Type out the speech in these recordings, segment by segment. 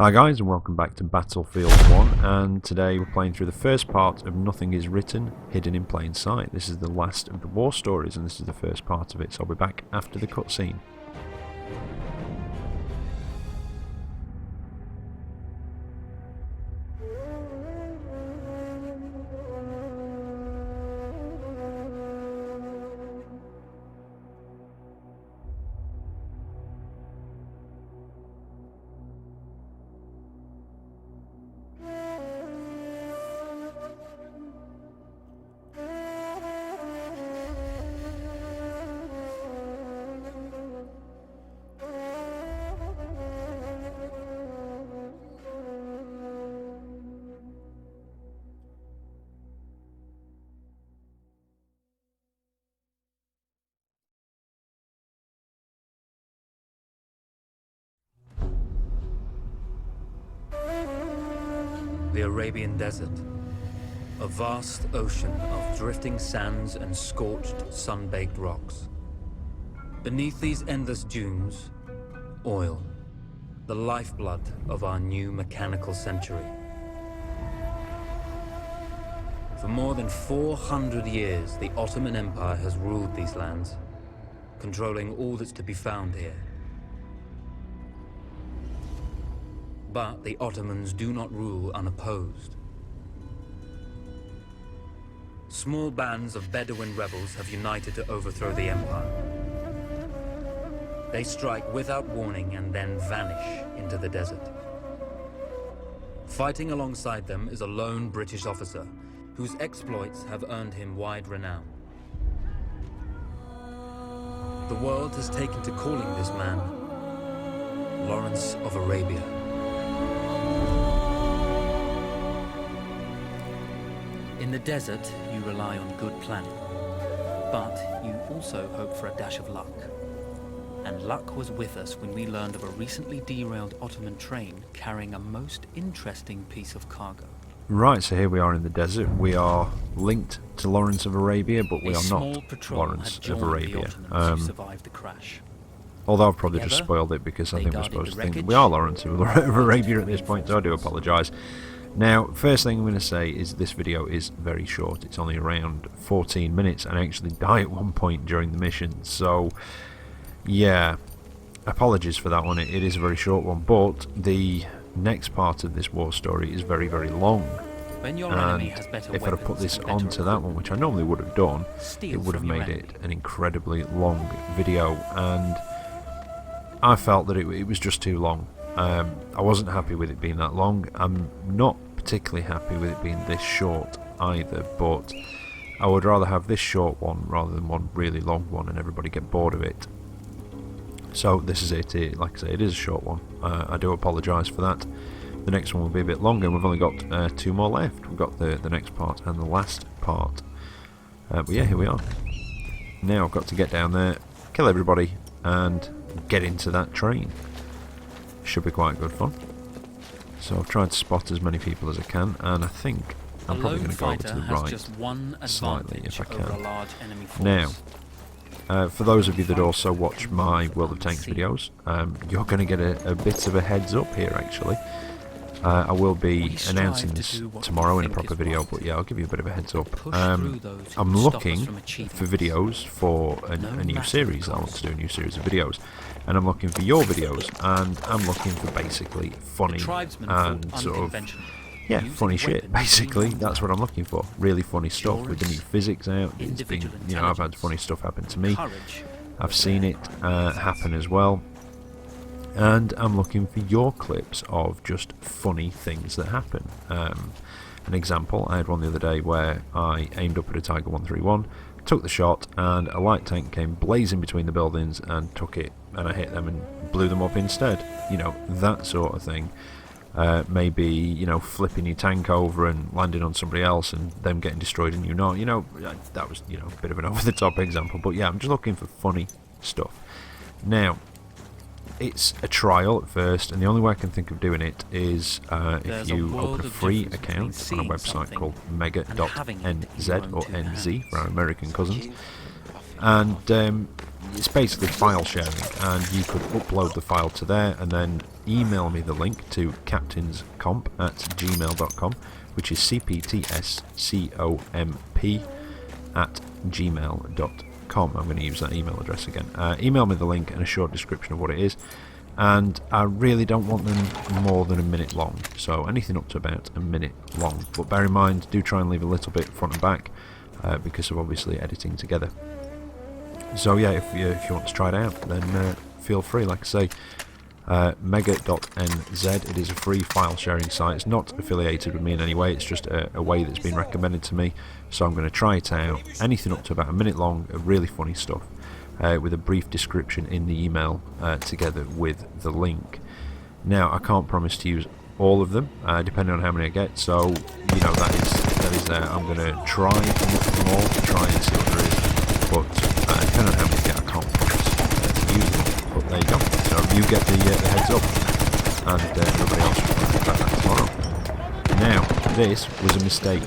Hi guys, and welcome back to Battlefield 1, and today we're playing through the first part of Nothing Is Written, Hidden in Plain Sight. This is the last of the war stories, and this is the first part of it, so I'll be back after the cutscene. The Arabian Desert, a vast ocean of drifting sands and scorched, sun-baked rocks. Beneath these endless dunes, oil, the lifeblood of our new mechanical century. For more than 400 years, the Ottoman Empire has ruled these lands, controlling all that's to be found here. But the Ottomans do not rule unopposed. Small bands of Bedouin rebels have united to overthrow the empire. They strike without warning and then vanish into the desert. Fighting alongside them is a lone British officer whose exploits have earned him wide renown. The world has taken to calling this man Lawrence of Arabia. In the desert, you rely on good planning, but you also hope for a dash of luck. And luck was with us when we learned of a recently derailed Ottoman train carrying a most interesting piece of cargo. Right, so here we are in the desert. We are linked to Lawrence of Arabia, but we are not Lawrence of Arabia. Survived the crash. Although I've probably just spoiled it because I think we're supposed to think that we are Lawrence of Arabia at this point, so I do apologise. Now, first thing I'm going to say is this video is very short. It's only around 14 minutes, and I actually die at one point during the mission. So, yeah, apologies for that one. It is a very short one, but the next part of this war story is very, very long. When your and enemy has better if I'd have put this onto that one, which I normally would have done, it would have made it an incredibly long video, and I felt that it was just too long. I wasn't happy with it being that long. I'm not particularly happy with it being this short either, but I would rather have this short one rather than one really long one and everybody get bored of it. So this is it. Like I say, it is a short one. I do apologise for that. The next one will be a bit longer. We've only got 2 more left. We've got the next part and the last part. But yeah, here we are. Now I've got to get down there, kill everybody, and get into that train. Should be quite good fun. So I've tried to spot as many people as I can, and I think I'm probably going to go over to the right slightly if I can. Now, for those of you that also watch my World of Tanks videos, you're going to get a bit of a heads up here actually. I will be announcing this tomorrow in a proper video, but yeah, I'll give you a bit of a heads up. I'm looking for videos for a new series. I want to do a new series of videos, and I'm looking for your videos, and I'm looking for basically funny and sort of, yeah, funny shit, basically. That's what I'm looking for. Really funny stuff with the new physics out. It's been, you know, I've had funny stuff happen to me. I've seen it happen as well. And I'm looking for your clips of just funny things that happen. An example, I had one the other day where I aimed up at a Tiger 131, took the shot, and a light tank came blazing between the buildings and took it, and I hit them and blew them up instead. You know, that sort of thing. Maybe, you know, flipping your tank over and landing on somebody else and them getting destroyed and you not. You know, that was, you know, a bit of an over-the-top example, but yeah, I'm just looking for funny stuff. Now, it's a trial at first, and the only way I can think of doing it is if you open a free account on a website called mega.nz or NZ for our American cousins, and it's basically file sharing, and you could upload the file to there and then email me the link to captainscomp@gmail.com, which is CptScomp@gmail.com. I'm going to use that email address again. Email me the link and a short description of what it is, and I really don't want them more than a minute long, so anything up to about a minute long, but bear in mind, do try and leave a little bit front and back because of obviously editing together. So yeah, if you want to try it out, then feel free. Like I say, mega.nz, it is a free file sharing site. It's not affiliated with me in any way, it's just a way that's been recommended to me, so I'm going to try it out. Anything up to about a minute long of really funny stuff, with a brief description in the email together with the link. Now, I can't promise to use all of them, depending on how many I get, so you know, that is there. I'm going to try and look at them all, try and see what there is, but depending on how many I get, I can't promise to use them. But there you go. So you get the heads up, and everybody else will find out that tomorrow. Now, this was a mistake.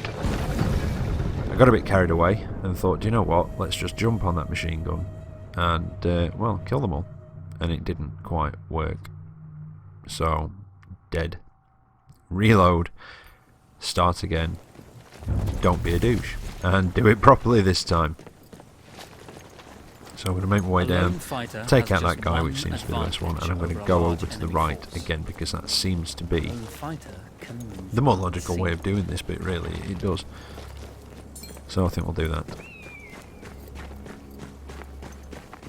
I got a bit carried away and thought, do you know what? Let's just jump on that machine gun and well, kill them all. And it didn't quite work. So, dead. Reload. Start again. Don't be a douche. And do it properly this time. So I'm going to make my way down, take out that guy, which seems to be the best one, and I'm going to go over to the right again, because that seems to be the more logical way of doing this bit, really. It does. So I think we'll do that.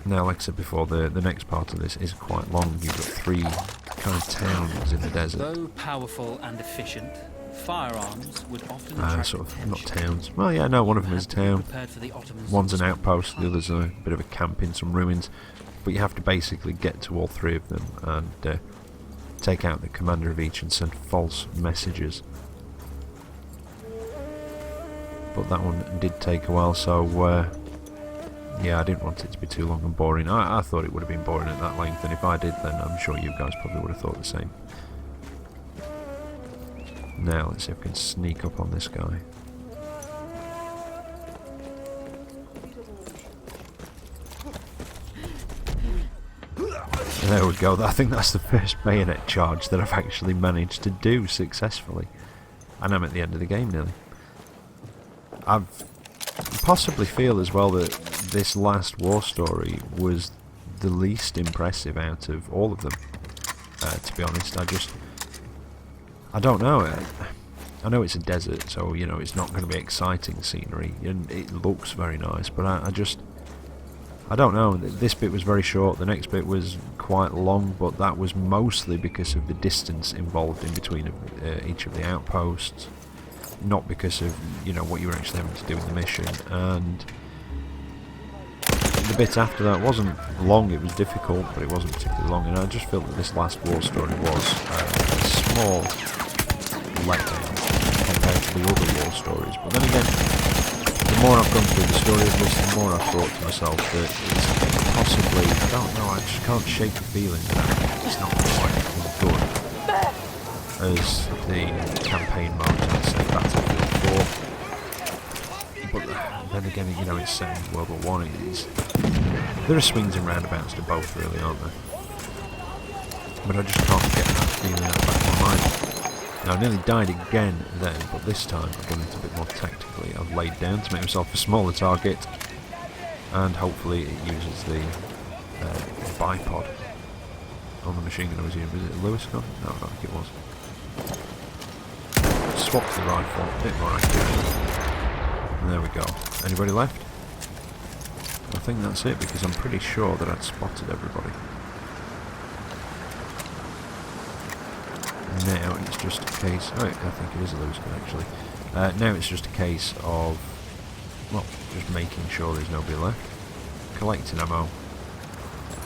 Now, like I said before, the next part of this is quite long. You've got 3 kind of towns in the desert. Though powerful and efficient, firearms would often attract sort of, not towns. Well, yeah, no, one of them is a town. One's an outpost, the other's a bit of a camp in some ruins. But you have to basically get to all 3 of them and take out the commander of each and send false messages. But that one did take a while, so yeah, I didn't want it to be too long and boring. I thought it would have been boring at that length, and if I did, then I'm sure you guys probably would have thought the same. Now, let's see if we can sneak up on this guy. There we go. I think that's the first bayonet charge that I've actually managed to do successfully. And I'm at the end of the game nearly. I possibly feel as well that this last war story was the least impressive out of all of them. To be honest, I don't know. I know it's a desert, so you know it's not going to be exciting scenery, and it looks very nice. But I don't know. This bit was very short. The next bit was quite long, but that was mostly because of the distance involved in between each of the outposts, not because of what you were actually having to do in the mission. And the bit after that wasn't long. It was difficult, but it wasn't particularly long. And I just felt that this last war story was a small letdown compared to the other war stories. But then again, the more I've gone through the story of this, the more I've thought to myself that it's possibly, I don't know, I just can't shake the feeling that it's not quite as good as the campaign mode, let's say Battlefield 4. But then again, it's set in World War One. There are swings and roundabouts to both, really, aren't there? But I just can't get that feeling out of the back of my mind. Now, I nearly died again then, but this time I've done it a bit more tactically. I've laid down to make myself a smaller target, and hopefully it uses the bipod on the machine gun I was using. Was it a Lewis gun? No, I don't think it was. Swap the rifle, a bit more accurate. And there we go. Anybody left? I think that's it, because I'm pretty sure that I'd spotted everybody. Now it's just a case... Oh, I think it is a Lewis gun, actually. Now it's just a case of, well, just making sure there's nobody left, collecting ammo,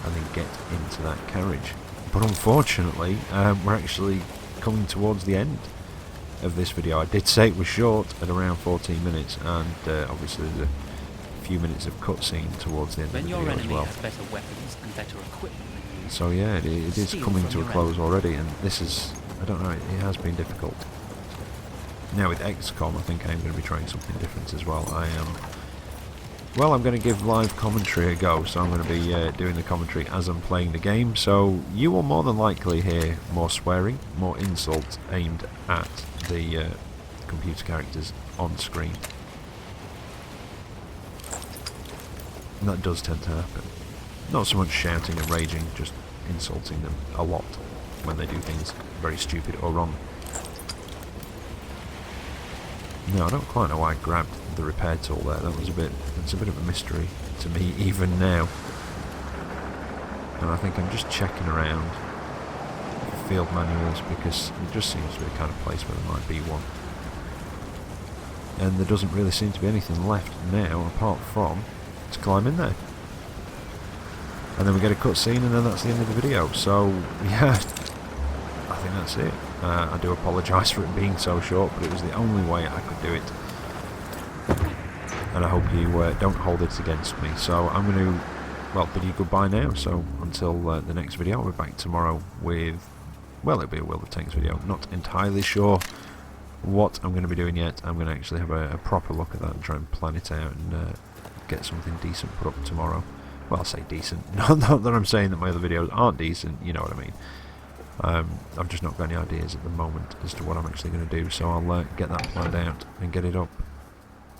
and then get into that carriage. But unfortunately, we're actually coming towards the end of this video. I did say it was short at around 14 minutes, and obviously there's a few minutes of cutscene towards the end of the video as well. Has better weapons and better equipment. So yeah, it is coming to a close already, and this is, I don't know, it has been difficult. Now with XCOM, I think I'm going to be trying something different as well. well, I'm going to give live commentary a go, so I'm going to be doing the commentary as I'm playing the game, so you will more than likely hear more swearing, more insults aimed at the computer characters on screen. And that does tend to happen. Not so much shouting and raging, just insulting them a lot when they do things very stupid or wrong. No, I don't quite know why I grabbed the repair tool there. It's a bit of a mystery to me even now. And I think I'm just checking around field manuals because it just seems to be the kind of place where there might be one. And there doesn't really seem to be anything left now apart from to climb in there. And then we get a cutscene and then that's the end of the video. So, yeah, I think that's it. I do apologise for it being so short, but it was the only way I could do it. And I hope you don't hold it against me. So I'm going to, well, bid you goodbye now. So until the next video, I'll be back tomorrow with, well, it'll be a World of Tanks video. Not entirely sure what I'm going to be doing yet. I'm going to actually have a proper look at that and try and plan it out and get something decent put up tomorrow. Well, I'll say decent. Not that I'm saying that my other videos aren't decent, you know what I mean. I've just not got any ideas at the moment as to what I'm actually going to do, so I'll get that planned out and get it up.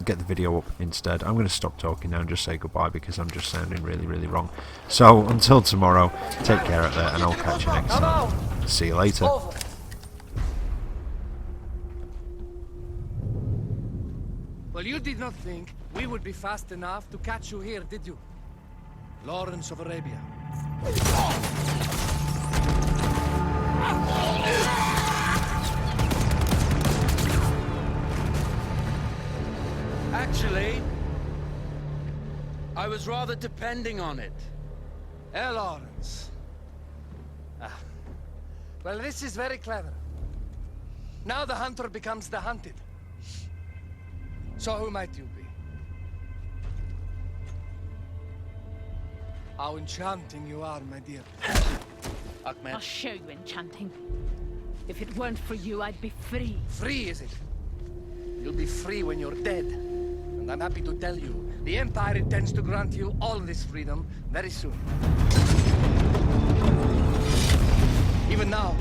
Get the video up instead. I'm going to stop talking now and just say goodbye because I'm just sounding really, really wrong. So, until tomorrow, take care out there and I'll catch you next time. See you later. Well, you did not think we would be fast enough to catch you here, did you? Lawrence of Arabia. Actually, I was rather depending on it. Lawrence. Well, this is very clever. Now the hunter becomes the hunted. So who might you be? How enchanting you are, my dear. Ahmed. I'll show you enchanting. If it weren't for you, I'd be free. Free, is it? You'll be free when you're dead. And I'm happy to tell you, the Empire intends to grant you all this freedom very soon. Even now,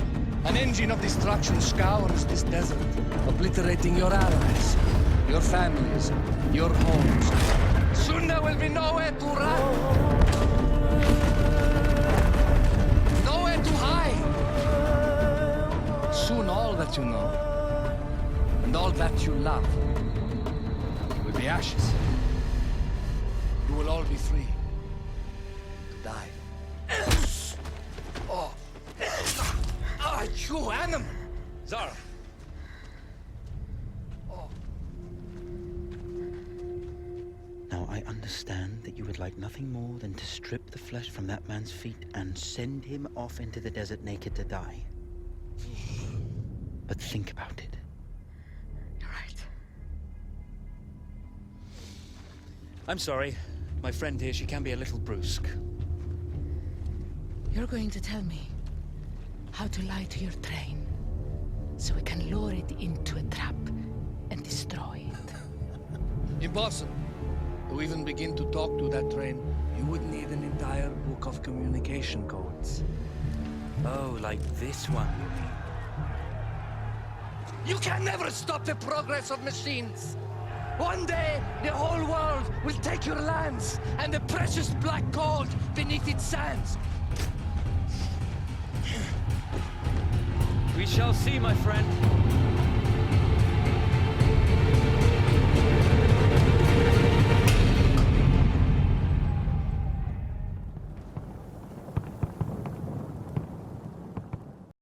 an engine of destruction scours this desert, obliterating your allies, your families, your homes. Soon there will be nowhere to run. Nowhere to hide. Soon all that you know, and all that you love, will be ashes. You will all be free to die. Oh, you animal! Zara. Now I understand that you would like nothing more than to strip the flesh from that man's feet and send him off into the desert naked to die. But think about it. You're right. I'm sorry. My friend here, she can be a little brusque. You're going to tell me how to lie to your train, so we can lure it into a trap and destroy it. Impossible. To even begin to talk to that train, you would need an entire book of communication codes. Oh, like this one. You can never stop the progress of machines. One day, the whole world will take your lands and the precious black gold beneath its sands. We shall see, my friend.